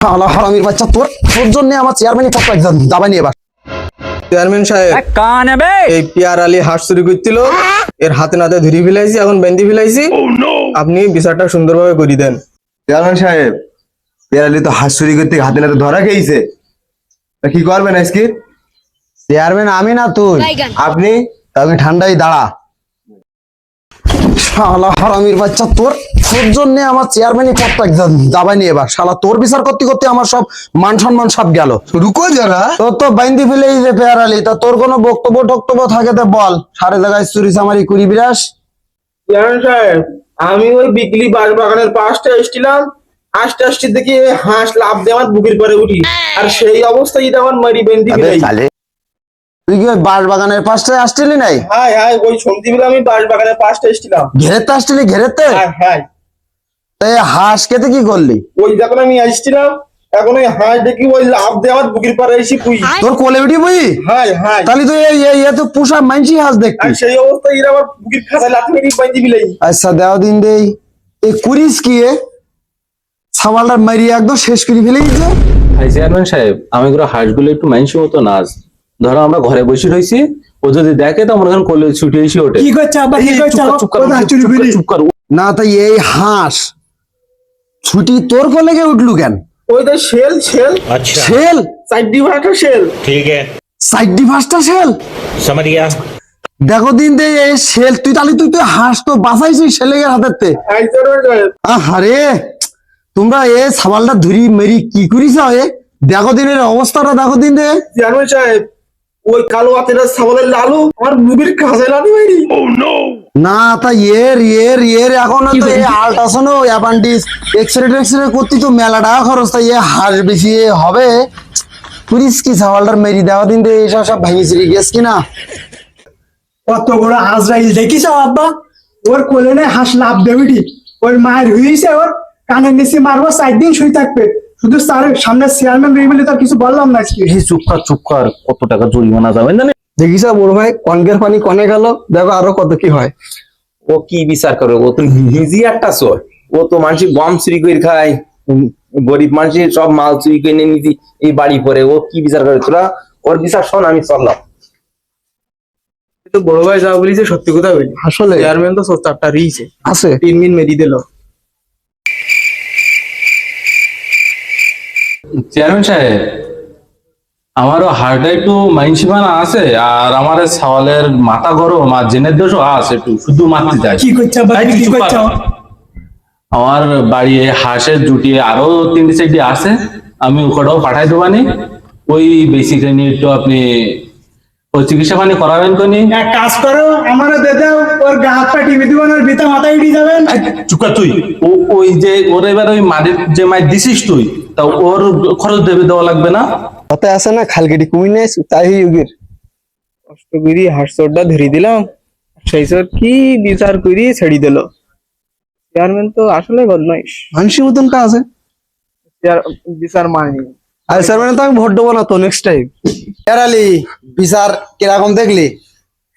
হারামির বাচ্চা তোর তোর জন্য আমার চেয়ারম্যানই পদ দাবাই নিয়ে এবার। চেয়ারম্যান সাহেব এই পিয়ার আলী হাঁস চুরি করছিল, এর হাতে নাতে ধরি ফেলাইছি, এখন বেঁধে ফেলাইছি। আপনি বিচারটা সুন্দরভাবে করে দেন। চেয়ারম্যান সাহেব, পিয়ার আলী তো হাঁস চুরি করতে হাতে নাতে ধরা খেয়েছে, তা কি করবেন আজকে? চেয়ারম্যান আমি না তুই, আপনি আমি ঠান্ডায় দাঁড়া। শালা হারামির বাচ্চা তোর তোর জন্য আমার চেয়ারম্যানই পদটা দাবাই নিয়ে এবার। শালা তোর বিচার করতে করতে আমার সব মান সম্মান সব গেল। রুকো যারা, তোর তো বাইন্দি ফেলেই যে পেয়ার আলী, তা তোর কোনো বক্তব্য টক্তব্য থাকে তো বল। সারে জায়গায় চুরি চামারি করি বিরাস। চেয়ারম্যান সাহেব, আমি ওই বিকলি বাঁশ বাগানের পাশটা এসছিলাম, আস্তে আস্তে দেখি হাঁস লাফ দিয়ে আমার বুকের পরে উঠি, আর সেই অবস্থায় আমার মারি বেঁধে ফেলাই। তুই কি ওই বাঁশ বাগানের পাশটায় আসছিলি নাই? হ্যাঁ হ্যাঁ, ওই সন্ধিবেলা আমি বাঁশ বাগানের পাশটা এসছিলাম। ঘেরেতে আসছিলি? ঘেরেতে হ্যাঁ হ্যাঁ, এই হাঁস খেতে কি করলি? ওই যখন আমি আসছিলাম, এখন ওই হাঁস দেখি ওই লাফ দিয়ে আমার বুকের পরে এসে পুই। তোর কোলে উঠি বই? হ্যাঁ হ্যাঁ, তাহলে তুই এই তো পুষা মানছি হাঁস আর দেখতি। সেই অবস্থায় এরা আমার বুকের খাঁচায় লাথি মেরে বেঁধে ফেলাই। আচ্ছা দেও দিন দেই, এই কুড়িস কি এ সাবালটা মারিয়ে একদম শেষ করে ফেলে দিচ্ছে। ভাই চেয়ারম্যান সাহেব, আমি করে হাঁসগুলো একটু মাইনসি মতো নাচ। ধরো আমরা ঘরে বসে রয়েছি, ও যদি দেখে তো মনে করেন কোলে ছুটে এসে ওঠে। কি করছে আব্বা, কি করছে? চুপ কর। না তাই এই হাঁস ছুটি তোর কোলে গিয়ে উঠলু কেন? ওই তো শেল শেল अच्छा শেল? চারটি ভাটা শেল। ठीक है সাইডি ফাঁসটা শেল? समझ गया। দেখো দিন দে এই শেল, তুই তাহলে তুই তুই হাঁস তো বাঁচাইছিস শেলের হাতেতে। হ্যাঁ চেয়ারম্যান সাহেব, আরে তোমরা এ সাবালটা ধরি মেরি কি করিস? দেখো দিনের অবস্থাটা দেখো দিন দে। চেয়ারম্যান সাহেব, ওই কালো হাতের সাবালের লালু আমার বুকের খাঁচায় লাথি মেরি। না তা এর এখন তো এই আল্ট্রাসাউন্ড অ্যাপেন্ডিক্স এক্সরে করতে তো মেলা টাকা খরচ, তাই এ হাঁস বেশি হবে। পুলিশ কি সাওয়ালটার মেরি দেওয়া দিন দে, এসব সব ভাঙি চিড়ি গেছ কিনা? কত বড় আজরাইল দেখিস আব্বা? ওর কোলে নেই হাঁস লাভ দেবিটি, ওর মায়ের হয়েছে, ওর কানের নিচে মারবো, 4 দিন শুয়ে থাকবে। শুধু স্যার সামনে চেয়ারম্যান রয়ে বলে তার কিছু বললাম না আজকে। এই চুপ কর, কত টাকা জরিমানা যাবেন জানেন? দেখিস বড় ভাই, কনকের পানি কনে গেল, দেখো আরো কত কি হয়। ও কি বিচার করে? ও তো নিজে একটা চোর। ও তো মানুষ গম চুরি করে খায়, গরিব মানুষের সব মাল চুরি করে নিয়ে নিতি এই বাড়ি পরে। ও কি বিচার করে? তোরা ওর বিচার শোন, আমি চললাম। তো বড় ভাই যা বলিছে সত্যি কথা বলি। আসলে চেয়ারম্যান তো চারটা রিয়েছে, আছে 3 দিন মেরি দিল। চেয়ারম্যান সাহেব, আমারও হার্টে একটু মাইনসিমানা আছে, আর আমার সওয়ালের মাথা গরম আর জেনের দোষও আছে একটু, শুধু মারতে যায়। কি করছে আব্বা, এই কি চুপ কর। করছে? আমার বাড়ি হাঁসের জুটি আরো 3-4টি আছে, আমি ওখানেও পাঠাই দেবানি। ওই বেসিক্যালি একটু আপনি ওই চিকিৎসা পানি করাবেন কোনি? এক কাজ করো, আমারও দে দাও, ওর গা হাত পা টিপে দিব, ওর ভিতর মাথায় উঠে যাবেন। চুপ কর তুই। ওই যে ওর এবার ওই মাটির যে মাই দিছিস তুই, তা ওর খরচ দেওয়া লাগবে না? কত আছে না খালকেটি কুমির নেই তাই ইউগের। কষ্ট করি হাঁস চোরটা ধরে দিলাম, সেই চোর কি বিচার করি ছেড়ে দিল। চেয়ারম্যান তো আসলে বদমাইশ, মানুষের মতন কাজ আছে। বিচার মানেনি। আর স্যার মানে তো আমি ভোট দেবো না তো নেক্সট টাইম। আলী বিচার কিরকম দেখলি?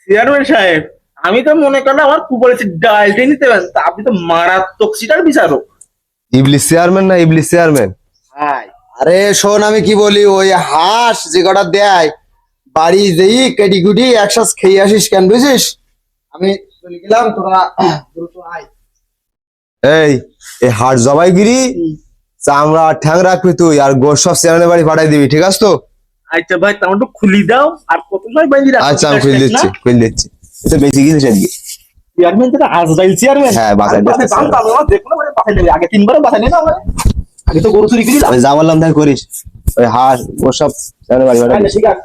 চেয়ারম্যান সাহেব, আমি তো মনে করলাম আমার কুপারেছে ডালটাই নিতে পারেন, তা আপনি তো মারাত্মক সিটার বিচারক। ইবলিশ চেয়ারম্যান না ইবলিশ চেয়ারম্যান? হ্যাঁ, আরে শোন আমি কি বলি, ওই হাঁস যে কটা দেয় বাড়ি যেই কেটি কুটি একসাথ খেয়ে আসিস কেন বুঝিস? আমি চলে গেলাম, তোরা দ্রুত আয়। এই হাট জবাইগিরি চামড়া ঠ্যাং রাখবি তুই, আর গোর সব চেয়ারম্যানের বাড়ি পাঠাই দিবি, ঠিক আছে তো? আচ্ছা ভাই, তাও একটু খুলি দাও, আর কত সময় বাইন্দি রাখো? আচ্ছা আমি খুলে দিচ্ছি এটা বেশি গিয়েছে আজকে। চেয়ারম্যান তো আজরাইল চেয়ারম্যান। হ্যাঁ, বাসায় বাসায় দেখতেছি। জানতাম, আমার দেখলো মানে বাসায় নেবে। আগে 3 বারও বাসায় নেই না আমার। আগে তো গরু চুরি করি। আমি যা বললাম তাই করিস। ওই হাঁস ওর সব চেয়ারম্যানের বাড়ি পাঠাই দিবি। ঠিক আছে,